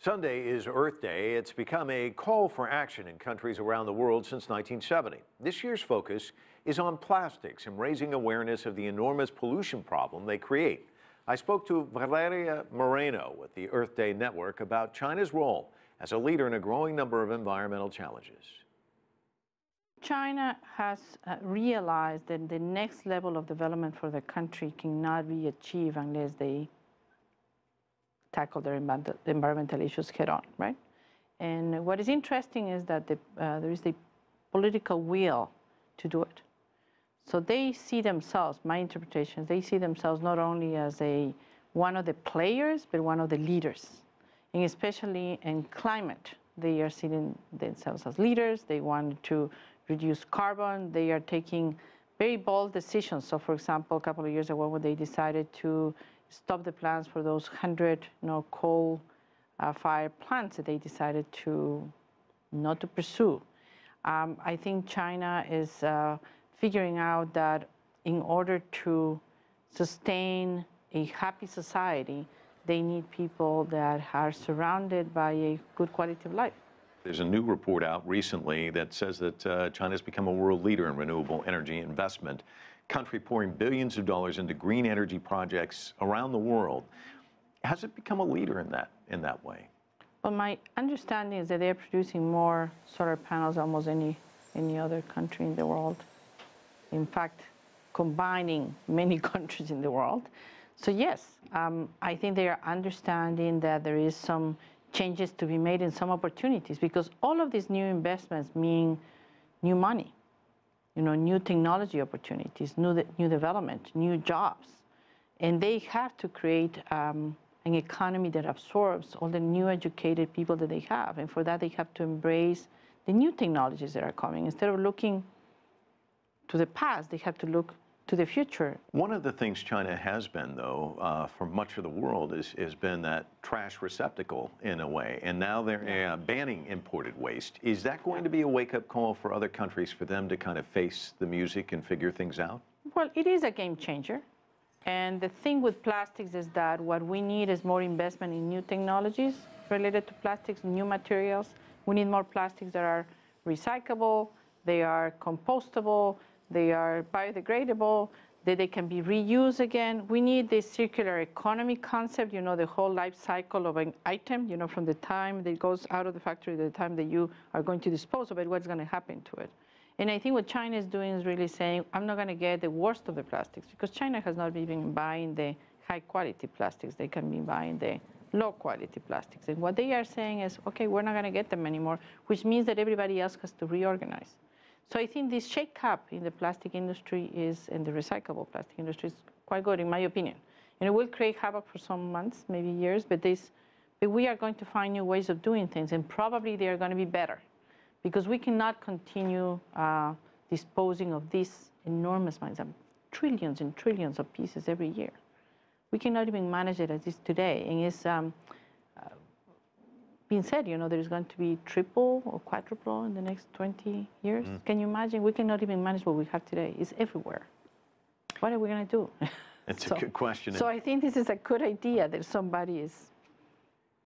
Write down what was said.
Sunday is Earth Day. It's become a call for action in countries around the world since 1970. This year's focus is on plastics and raising awareness of the enormous pollution problem they create. I spoke to Valeria Merino with the Earth Day Network about China's role as a leader in a growing number of environmental challenges. China has realized that the next level of development for the country cannot be achieved unless they tackle their environmental issues head on, right? And what is interesting is that there is the political will to do it. So they see themselves, my interpretation, they see themselves not only as one of the players, but one of the leaders. And especially in climate, they are seeing themselves as leaders. They want to reduce carbon. They are taking very bold decisions. So for example, a couple of years ago, when they decided to stop the plans for those 100 coal-fired plants that they decided to not to pursue. I think China is figuring out that in order to sustain a happy society, they need people that are surrounded by a good quality of life. There's a new report out recently that says that China has become a world leader in renewable energy investment. Country pouring billions of dollars into green energy projects around the world. Has it become a leader in that way? Well, my understanding is that they're producing more solar panels than almost any other country in the world. In fact, combining many countries in the world. So yes, I think they are understanding that there is some changes to be made and some opportunities, because all of these new investments mean new money. New technology opportunities, new development, new jobs. And they have to create an economy that absorbs all the new educated people that they have. And for that, they have to embrace the new technologies that are coming. Instead of looking to the past, they have to look to the future. One of the things China has been, though, for much of the world has been that trash receptacle in a way, and now they're banning imported waste. Is that going to be a wake-up call for other countries for them to kind of face the music and figure things out? Well, it is a game changer. And the thing with plastics is that what we need is more investment in new technologies related to plastics, new materials. We need more plastics that are recyclable, they are compostable, they are biodegradable, that they can be reused again. We need this circular economy concept, the whole life cycle of an item, from the time that it goes out of the factory to the time that you are going to dispose of it, what's going to happen to it. And I think what China is doing is really saying, I'm not going to get the worst of the plastics, because China has not been buying the high quality plastics. They can be buying the low quality plastics. And what they are saying is, okay, we're not going to get them anymore, which means that everybody else has to reorganize. So I think this shake-up in the plastic industry in the recyclable plastic industry is quite good, in my opinion. And it will create havoc for some months, maybe years, but we are going to find new ways of doing things, and probably they are going to be better, because we cannot continue disposing of these enormous amounts, trillions and trillions of pieces every year. We cannot even manage it as is today, and it's being said, there's going to be triple or quadruple in the next 20 years. Can you imagine? We cannot even manage what we have today. It's everywhere. What are we going to do? It's a good question. So I think this is a good idea that somebody is